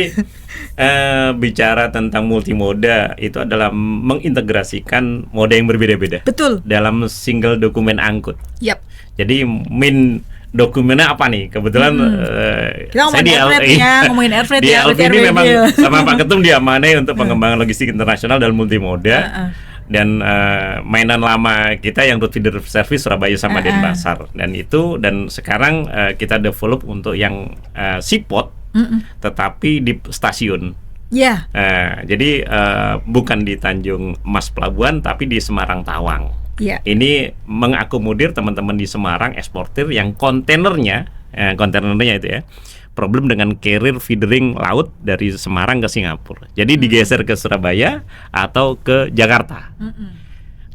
bicara tentang multimoda itu adalah mengintegrasikan moda yang berbeda-beda Betul. dalam single dokumen angkut. Yap. Jadi dokumennya apa nih? Kebetulan Kita ngomongin air freight ya, ngomongin air freight di ya, LV Air ini Radio. memang sama Pak Ketum diamanai untuk pengembangan logistik internasional dan multimoda. Dan mainan lama kita yang route feeder service Surabaya sama Denpasar, dan sekarang kita develop untuk yang seaport, tetapi di stasiun. Ya. Jadi bukan di Tanjung Mas Pelabuhan tapi di Semarang Tawang. Ya. Ini mengakomodir teman-teman di Semarang eksportir yang kontainernya itu ya problem dengan carrier feedering laut dari Semarang ke Singapura. Jadi digeser ke Surabaya atau ke Jakarta.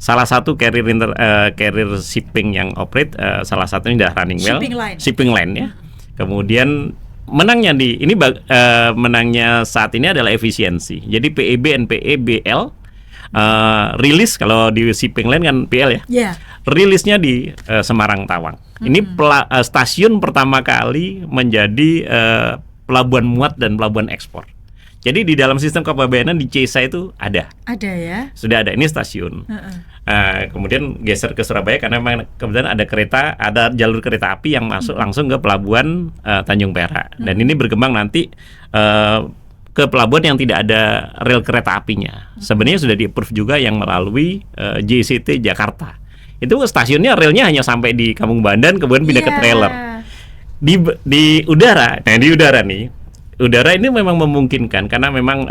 Salah satu carrier shipping yang operate, salah satunya dah running well, shipping line ya. Kemudian menangnya menangnya saat ini adalah efisiensi. Jadi PEB, NPE, BL rilis, kalau di shipping line kan PL ya. Yeah. Rilisnya di Semarang Tawang. Ini stasiun pertama kali menjadi pelabuhan muat dan pelabuhan ekspor. Jadi di dalam sistem kepabeanan di CESA itu ada. Ada ya. Sudah ada, ini stasiun. Kemudian geser ke Surabaya karena memang kebetulan ada jalur kereta api yang masuk langsung ke pelabuhan Tanjung Perak. Dan ini berkembang nanti ke pelabuhan yang tidak ada rel kereta apinya. Sebenarnya sudah di-approve juga yang melalui JCT Jakarta. Itu stasiunnya relnya hanya sampai di Kampung Bandan, kemudian pindah ke trailer. Di udara, udara ini memang memungkinkan karena memang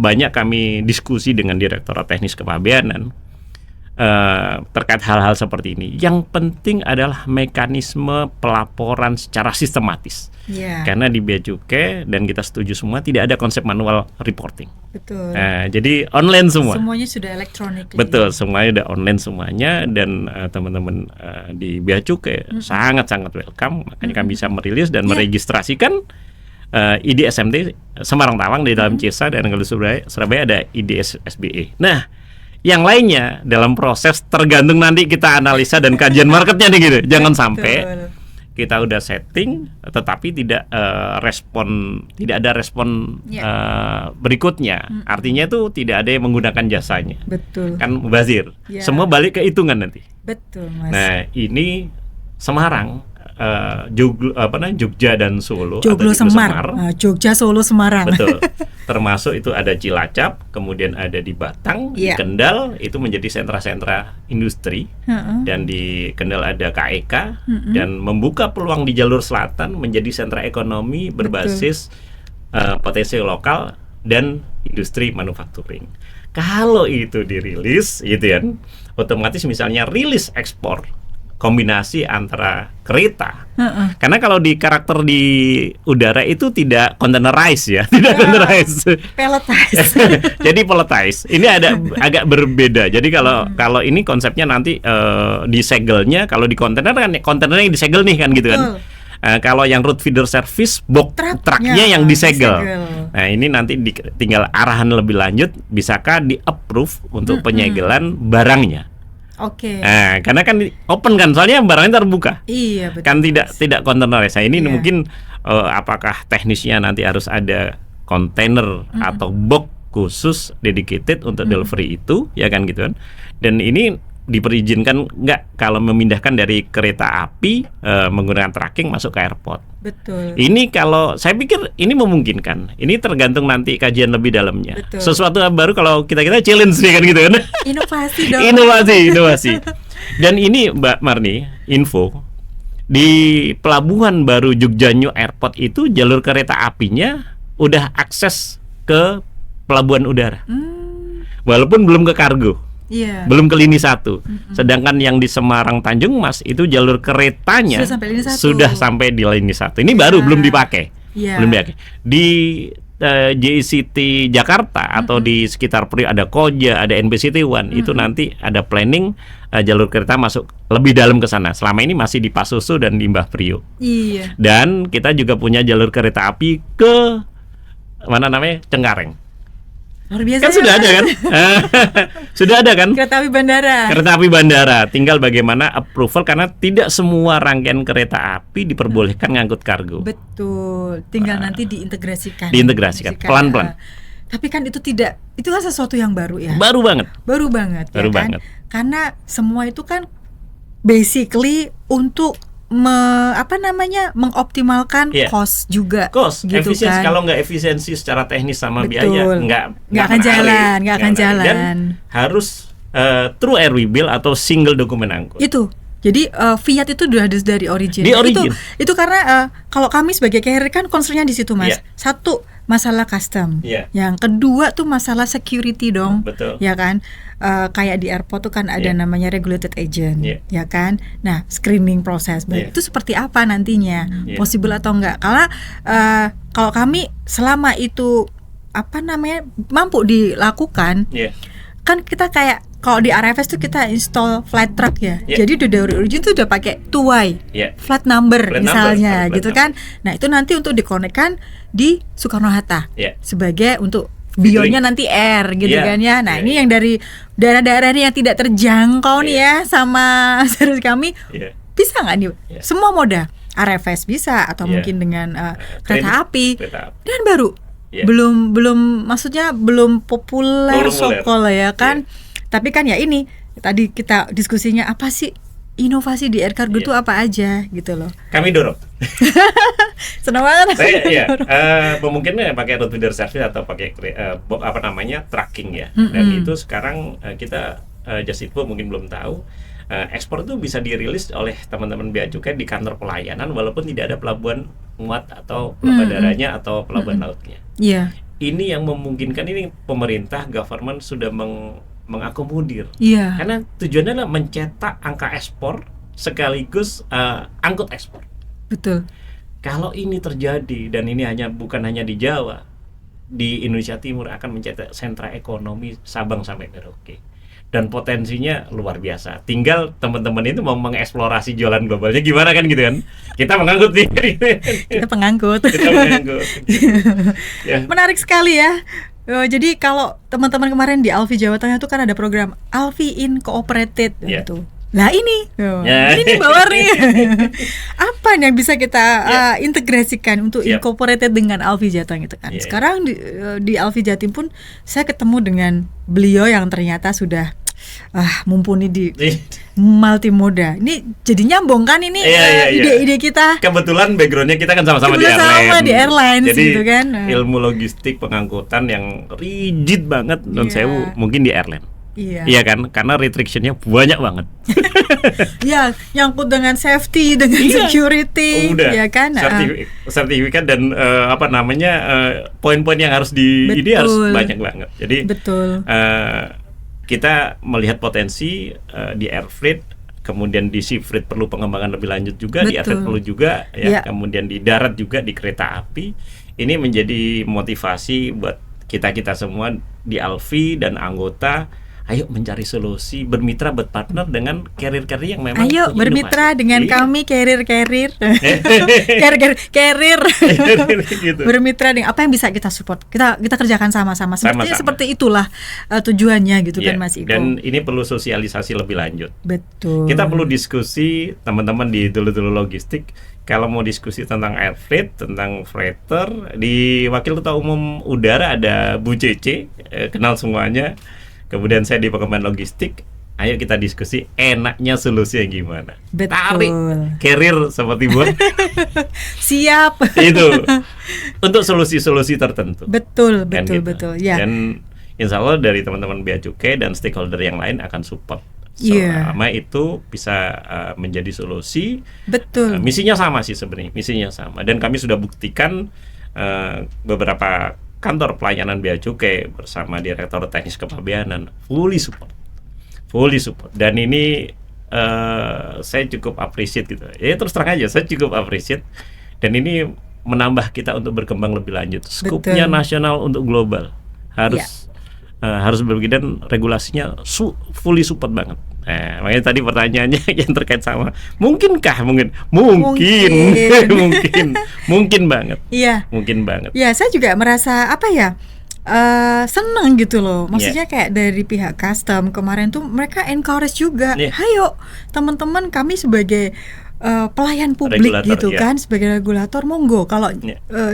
banyak kami diskusi dengan Direktorat Teknis Kepabeanan terkait hal-hal seperti ini. Yang penting adalah mekanisme pelaporan secara sistematis. Karena di Bea Cukai dan kita setuju semua tidak ada konsep manual reporting. Betul. Jadi online semua. Semuanya sudah elektronik. Betul, semuanya udah online semuanya, dan teman-teman di Bea Cukai sangat-sangat welcome. Makanya kami bisa merilis dan meregistrasikan ID SMT Semarang Tawang di dalam CESA, dan kalau Surabaya ada ID SBE. Nah, yang lainnya dalam proses tergantung nanti kita analisa dan kajian marketnya nih gitu. Jangan sampai kita udah setting, tetapi tidak ada respon berikutnya. Artinya itu tidak ada yang menggunakan jasanya. Betul. Kan mubazir. Ya. Semua balik ke hitungan nanti. Betul, Mas. Nah, ini Semarang, Jogja dan Solo. Joglo atau Semar. Nah, Jogja, Solo, Semarang. Betul. Termasuk itu ada Cilacap, kemudian ada di Batang, di Iya. Kendal itu menjadi sentra-sentra industri. Dan di Kendal ada KEK dan membuka peluang di jalur selatan menjadi sentra ekonomi berbasis potensi lokal dan industri manufacturing. Kalau itu dirilis gitu ya, otomatis misalnya rilis ekspor kombinasi antara kereta. Karena kalau di karakter di udara itu tidak containerized ya, tidak containerized. Pelletized. Jadi pelletized. Ini ada agak berbeda. Jadi kalau ini konsepnya nanti disegelnya, kalau di kontainer kan kontainernya disegel nih kan gitu kan. Kalau yang road feeder service box truknya yang disegel. Nah, ini nanti tinggal arahan lebih lanjut, bisakah di-approve untuk penyegelan barangnya. Oke. Nah, karena kan open kan, soalnya barangnya terbuka. Iya, betul. Kan tidak containerized. Nah, ini Iya. mungkin apakah teknisnya nanti harus ada kontainer atau box khusus dedicated untuk delivery itu, ya kan gitu kan. Dan ini diperizinkan nggak kalau memindahkan dari kereta api menggunakan tracking masuk ke airport. Betul. Ini kalau saya pikir ini memungkinkan. Ini tergantung nanti kajian lebih dalamnya. Betul. Sesuatu baru kalau kita challenge nih kan gitu kan. Inovasi dong. Inovasi. Dan ini Mbak Marni, info di pelabuhan baru Jogja New Airport itu jalur kereta apinya udah akses ke pelabuhan udara. Walaupun belum ke kargo. Iya. Belum ke lini 1. Sedangkan yang di Semarang Tanjung Mas itu jalur keretanya Sudah sampai lini 1. Sudah sampai di lini 1. Ini baru belum dipakai. Iya. Belum dipakai. Di JCT Jakarta atau di sekitar Priok ada Koja, ada NBCT One, itu nanti ada planning jalur kereta masuk lebih dalam ke sana. Selama ini masih di Pasusu dan di Mbah Priok. Iya. Dan kita juga punya jalur kereta api ke mana namanya? Cengkareng. Luar biasa. Kan ya, sudah Mas? ada kan? Sudah ada kan? Kereta api bandara. Kereta api bandara. Tinggal bagaimana approval, karena tidak semua rangkaian kereta api diperbolehkan ngangkut kargo. Betul. Tinggal nanti diintegrasikan. Diintegrasikan pelan-pelan. Tapi kan itu kan sesuatu yang baru ya. Baru banget. Baru banget. Baru ya kan? banget. Karena semua itu kan basically untuk mengoptimalkan Iya. cost juga. Cost, gitu efisiensi. kan. Kalau nggak efisiensi secara teknis sama Betul. biaya, nggak akan jalan, nggak akan jalan. Dan harus true airway bill atau single dokumen angkut. Itu. Jadi Fiat itu udah ada dari origin. Di origin. Itu karena kalau kami sebagai carrier kan concernnya di situ, Mas. Iya. Satu, masalah custom. Iya. Yang kedua tuh masalah security dong. Betul. Ya kan? Kayak di airport tuh kan ada Iya. namanya regulated agent, Iya. ya kan? Nah, screening proses Iya. itu seperti apa nantinya? Iya. Possible atau enggak? Karena kalau kami selama itu mampu dilakukan, Iya. kan kita kayak kalau di RFS tuh kita install flight track ya. Yeah. Jadi udah dari origin tuh udah pakai 2Y. Yeah. Flight number Flight misalnya number, gitu kan. Nah, itu nanti untuk dikonekkan di Soekarno-Hatta. Yeah. Sebagai untuk bionya nanti air gitu Yeah. kan ya. Nah, Yeah. ini yang dari daerah-daerah nih yang tidak terjangkau nih ya sama service kami. Yeah. Bisa nggak nih? Yeah. Semua moda. RFS bisa atau Yeah. mungkin dengan kereta api. Kereta api. Dan baru Yeah. belum maksudnya belum populer Belum sokol ya kan. Yeah. Tapi kan ya ini tadi kita diskusinya apa sih inovasi di air cargo Yeah. itu apa aja gitu loh. Kami dorong. Senang banget. Saya mungkin pakai road feeder service atau pakai tracking ya. Dan itu sekarang kita Just Info mungkin belum tahu. Ekspor itu bisa dirilis oleh teman-teman bea cukai di kantor pelayanan walaupun tidak ada pelabuhan muat atau pelabuhan daratnya atau pelabuhan lautnya. Iya. Ini yang memungkinkan, ini pemerintah government sudah mengakomodir. Iya. Karena tujuannya adalah mencetak angka ekspor sekaligus angkut ekspor. Betul. Kalau ini terjadi dan ini bukan hanya di Jawa, di Indonesia Timur akan mencetak sentra ekonomi Sabang sampai Merauke. Dan potensinya luar biasa. Tinggal teman-teman itu mau mengeksplorasi jualan globalnya gimana kan gitu kan. Kita mengangkut nih. Kita pengangkut. Kita mengangkut. Ya. Menarik sekali ya. Jadi kalau teman-teman kemarin di Alfi Jawa Tengah itu kan ada program Alfi Incorporated Yeah. gitu. Lah ini, Ya. ini nih bawarnya. Apa yang bisa kita integrasikan untuk Siap. incorporated dengan Alfie Jateng itu kan. Ya. Sekarang di Alfie Jatim pun saya ketemu dengan beliau yang ternyata sudah mumpuni di multimoda. Ini jadi nyambung kan ini Iya. ide-ide kita. Kebetulan backgroundnya kita kan sama-sama di Kebetulan sama di airlines Jadi gitu kan. ilmu logistik pengangkutan yang rigid banget non Iya. sewu mungkin di airline. Iya. Iya kan? Karena restrictionnya banyak banget. Ya, nyangkut dengan safety, dengan Iya. security, Udah. ya kan? Sertifikat dan poin-poin yang harus ini harus Betul. banyak banget. Jadi Betul. kita melihat potensi di air freight, kemudian di sea freight perlu pengembangan lebih lanjut juga, di air freight Betul. perlu juga, Ya. kemudian di darat juga di kereta api. Ini menjadi motivasi buat kita semua di Alfie dan anggota. Ayo mencari solusi, bermitra, berpartner dengan carrier-carrier yang memang Ayo punya bermitra inovasi. dengan Iya. kami carrier Gitu. bermitra dengan apa yang bisa kita support, kita kerjakan sama-sama. Sepertinya Sama-sama. seperti itulah tujuannya gitu Iya, kan Mas Iko. dan ini perlu sosialisasi lebih lanjut. Betul. Kita perlu diskusi teman-teman di dulu-dulu logistik. Kalau mau diskusi tentang air freight, tentang freighter, di Wakil Ketua Umum Udara ada Bu Cece, kenal semuanya. Kemudian saya di pengembangan logistik. Ayo kita diskusi enaknya solusinya gimana. Betul. Tarik carrier seperti buat Siap. itu untuk solusi-solusi tertentu. Betul, Kan betul, gitu. betul. Ya. Dan insya Allah dari teman-teman Bea Cukai dan stakeholder yang lain akan support Iya. selama itu bisa menjadi solusi. Betul. Misinya sama sih sebenarnya, misinya sama. Dan kami sudah buktikan beberapa kantor pelayanan Bea Cukai bersama Direktur Teknis Kepabeanan fully support. Dan ini saya cukup appreciate gitu. Ya terus terang aja, saya cukup appreciate. Dan ini menambah kita untuk berkembang lebih lanjut. Skupnya Betul. nasional untuk global harus berbagi dan regulasinya fully support banget. Makanya tadi pertanyaannya yang terkait sama mungkinkah mungkin banget. Iya. Mungkin banget. Ya, saya juga merasa seneng gitu loh. Maksudnya kayak dari pihak custom kemarin tuh mereka encourage juga. Yeah. Hayo teman-teman, kami sebagai pelayan publik Regulator, gitu yeah. kan, sebagai regulator, monggo kalau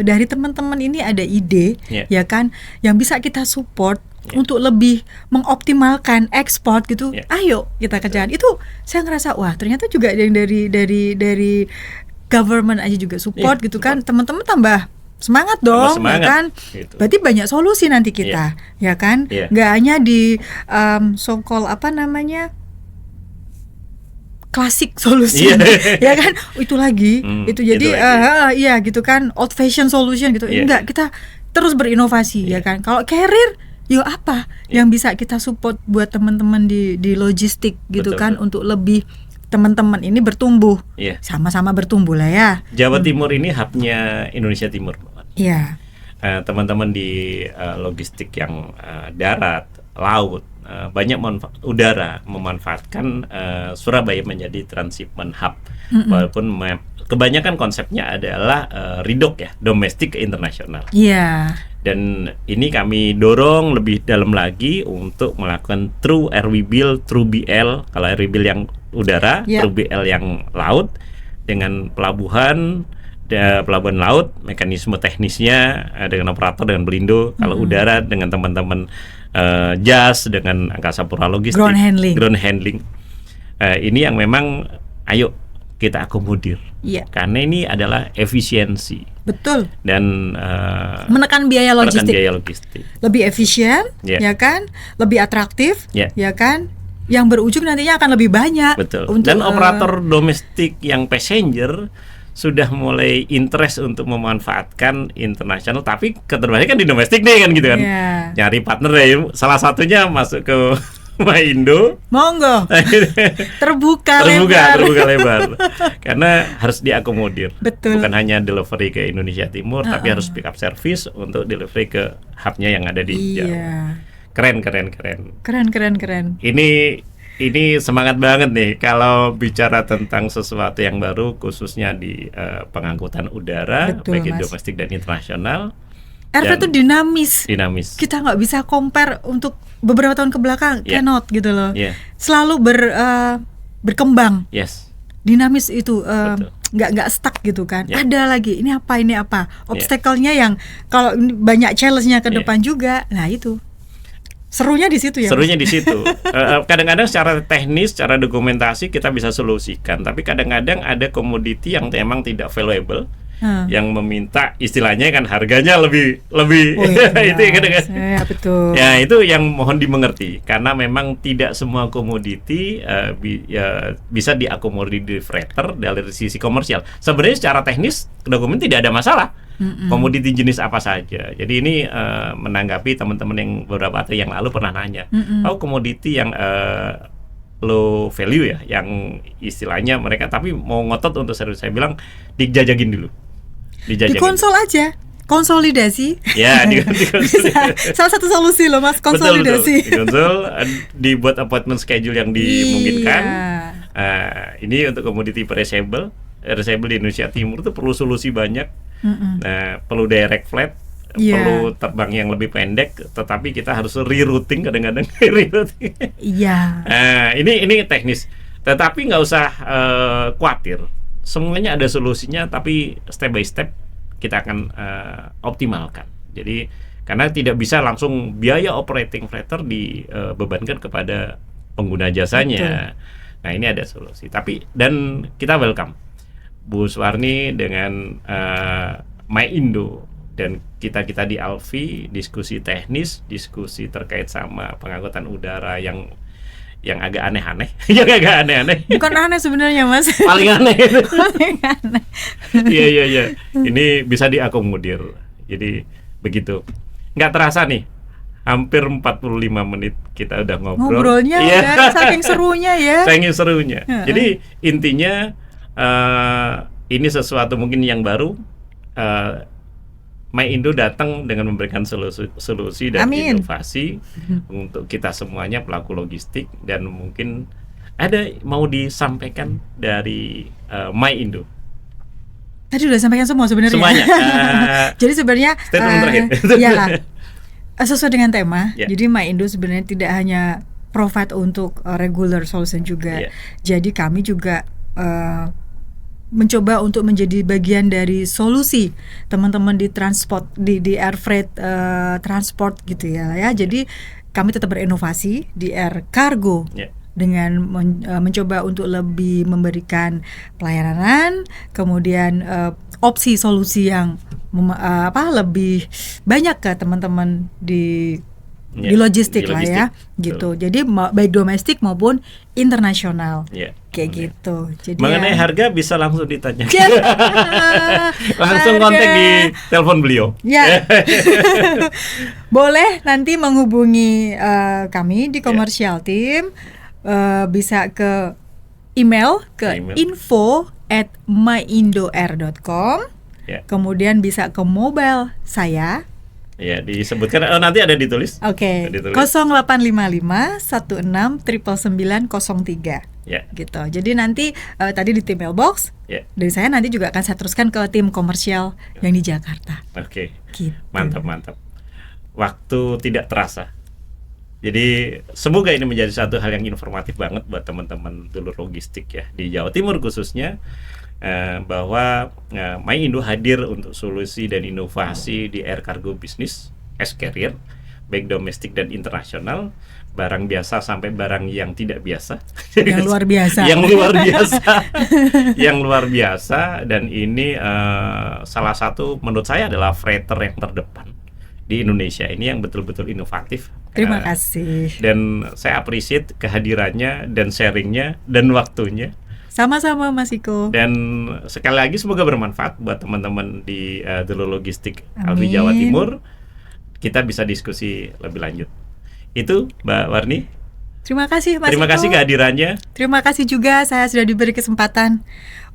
dari teman-teman ini ada ide, ya kan, yang bisa kita support untuk lebih mengoptimalkan ekspor gitu. Ayo kita kerjakan. Itu saya ngerasa wah ternyata juga yang dari government aja juga support gitu kan. Teman-teman tambah semangat dong, semangat, ya kan? gitu. Berarti banyak solusi nanti kita, ya kan? Nggak hanya di so-called klasik solusi, ya kan? Itu lagi, itu jadi, iya gitu kan, old fashion solution gitu. Enggak, kita terus berinovasi, ya kan? Kalau carrier, yuk apa yang bisa kita support buat teman-teman di logistik gitu kan, untuk lebih teman-teman ini bertumbuh, sama-sama bertumbuh lah ya. Jawa Timur ini hubnya Indonesia Timur. Iya. Teman-teman di logistik yang darat, laut, banyak udara memanfaatkan Surabaya menjadi transshipment hub. Walaupun kebanyakan konsepnya adalah redok ya, domestik ke internasional. Iya. Dan ini kami dorong lebih dalam lagi untuk melakukan True RWBIL, True BL. Kalau RWBIL yang udara, True BL yang laut, dengan pelabuhan laut, mekanisme teknisnya dengan operator, dengan Belindo. Kalau udara dengan teman-teman JAS, dengan Angkasa Pura Logistik, ground handling. Ini yang memang ayo kita akomodir. Karena ini adalah efisiensi. Betul. Dan menekan biaya logistik. Lebih efisien, ya kan? Lebih atraktif, ya kan? Yang berujung nantinya akan lebih banyak. Betul. Dan operator domestik yang passenger sudah mulai interest untuk memanfaatkan internasional, tapi keterbalikan di domestik nih kan gitu kan. Nyari partner ya, salah satunya masuk ke Maindo. Monggo. terbuka lebar. Karena harus diakomodir. Betul. Bukan hanya delivery ke Indonesia Timur, tapi harus pick up service untuk delivery ke hubnya yang ada di Jawa. Keren. Ini semangat banget nih kalau bicara tentang sesuatu yang baru, khususnya di pengangkutan udara, baik domestik dan internasional. Airfreight itu dinamis. Kita nggak bisa compare untuk beberapa tahun ke belakang, cannot gitu loh. Selalu berkembang. Yes. Dinamis itu Betul. nggak stuck gitu kan. Ya. Ada lagi ini apa obstacle-nya yang kalau ini banyak challenge-nya ke Ya. depan juga. Nah itu serunya di situ ya. Serunya Mas? di situ. Kadang-kadang secara teknis, secara dokumentasi kita bisa solusikan, tapi kadang-kadang ada komoditi yang memang tidak valuable, yang meminta istilahnya kan harganya lebih Oh, iya, itu kadang-kadang. ya, betul. Ya itu yang mohon dimengerti karena memang tidak semua komoditi bisa diakomodir di freighter dari sisi komersial. Sebenarnya secara teknis dokumen tidak ada masalah. Komoditi jenis apa saja. Jadi ini menanggapi teman-teman yang beberapa hari yang lalu pernah nanya, komoditi yang low value ya, yang istilahnya mereka tapi mau ngotot untuk serius. Saya bilang dijajagin dulu. Di konsol aja. Konsolidasi. Ya, Bisa. Salah satu solusi loh Mas, konsolidasi. Betul. Di konsol, dibuat appointment schedule yang dimungkinkan. Iya. Ini untuk komoditi perishable di Indonesia Timur itu perlu solusi banyak. Nah, perlu direct flight, perlu terbang yang lebih pendek, tetapi kita harus rerouting kadang-kadang. Iya. Ini teknis. Tetapi nggak usah khawatir. Semuanya ada solusinya, tapi step by step kita akan optimalkan. Jadi karena tidak bisa langsung biaya operating freighter dibebankan kepada pengguna jasanya. Betul. Nah ini ada solusi. Tapi dan kita welcome Bu Suwarni dengan MyIndo dan kita di Alfi diskusi teknis, diskusi terkait sama pengangkutan udara yang agak aneh-aneh, yang agak aneh-aneh. Bukan aneh sebenarnya Mas. Paling aneh. Paling aneh. Iya. Ini bisa diakomodir. Jadi begitu. Nggak terasa nih. Hampir 45 menit kita udah ngobrol. Ngobrolnya ya, saking serunya ya. Saking serunya. Jadi intinya ini sesuatu mungkin yang baru. MyIndo datang dengan memberikan solusi dan inovasi untuk kita semuanya pelaku logistik, dan mungkin ada mau disampaikan dari MyIndo. Tadi udah sampaikan semua sebenarnya. Semuanya. Jadi sebenarnya statement terakhir. Ya, sesuai dengan tema. Yeah. Jadi MyIndo sebenarnya tidak hanya provide untuk regular solution juga. Yeah. Jadi kami juga mencoba untuk menjadi bagian dari solusi teman-teman di transport di air freight transport gitu ya. Jadi kami tetap berinovasi di air cargo. Yeah. Dengan mencoba untuk lebih memberikan pelayanan, kemudian opsi solusi yang lebih banyak ke teman-teman di logistik lah ya, gitu. Jadi baik domestik maupun internasional, kayak gitu. Jadi mengenai harga bisa langsung ditanya, langsung kontak di telepon beliau. Ya, boleh nanti menghubungi kami di commercial team. Bisa ke email ke info@myindoair.com. Kemudian bisa ke mobile saya. Ya, disebutkan nanti ada ditulis. Oke. 0855 16 99903. Ya. Gitu. Jadi nanti tadi di tim mailbox. Dari saya nanti juga akan saya teruskan ke tim komersial yang di Jakarta. Oke. Gitu. Mantap. Waktu tidak terasa. Jadi semoga ini menjadi satu hal yang informatif banget buat teman-teman dulur logistik ya di Jawa Timur khususnya, bahwa MyIndo hadir untuk solusi dan inovasi di air cargo business as carrier, baik domestik dan internasional, barang biasa sampai barang yang tidak biasa, yang luar biasa, yang luar biasa. Dan ini salah satu menurut saya adalah freighter yang terdepan di Indonesia ini yang betul-betul inovatif. Terima kasih. Dan saya appreciate kehadirannya dan sharingnya dan waktunya. Sama-sama Mas Iko. Dan sekali lagi semoga bermanfaat buat teman-teman di dulur logistik Alfi Jawa Timur. Kita bisa diskusi lebih lanjut. Itu Mbak Warni. Terima kasih Mas Terima Iko. kasih kehadirannya. Terima kasih juga saya sudah diberi kesempatan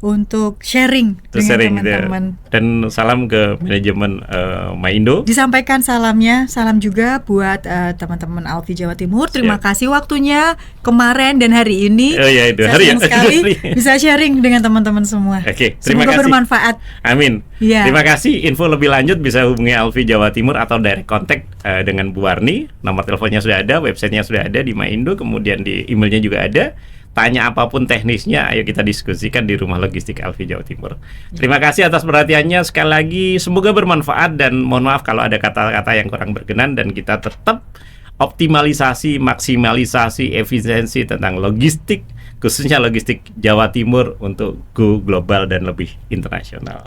untuk sharing dengan teman-teman. Dan salam ke manajemen MyIndo. Disampaikan salamnya, salam juga buat teman-teman Alfi Jawa Timur. Terima kasih waktunya kemarin dan hari ini. Oh iya, itu saya hari senang sekali bisa sharing dengan teman-teman semua. Oke, terima Semoga kasih. bermanfaat. Amin. Ya. Terima kasih. Info lebih lanjut bisa hubungi Alfi Jawa Timur atau direct contact dengan Bu Warni. Nomor teleponnya sudah ada, websitenya sudah ada di MyIndo, kemudian di emailnya juga ada. tanya apapun teknisnya, ayo kita diskusikan di Rumah Logistik Alfi Jawa Timur. Terima kasih atas perhatiannya sekali lagi. Semoga bermanfaat dan mohon maaf kalau ada kata-kata yang kurang berkenan, dan kita tetap optimalisasi, maksimalisasi efisiensi tentang logistik, khususnya logistik Jawa Timur untuk go global dan lebih internasional.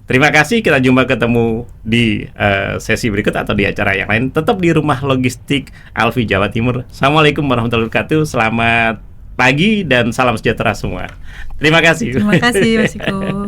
Terima kasih, kita jumpa ketemu di sesi berikut atau di acara yang lain. Tetap di Rumah Logistik Alfi Jawa Timur. Assalamualaikum warahmatullahi wabarakatuh. Selamat pagi dan salam sejahtera semua. Terima kasih. Terima kasih Mas Iko.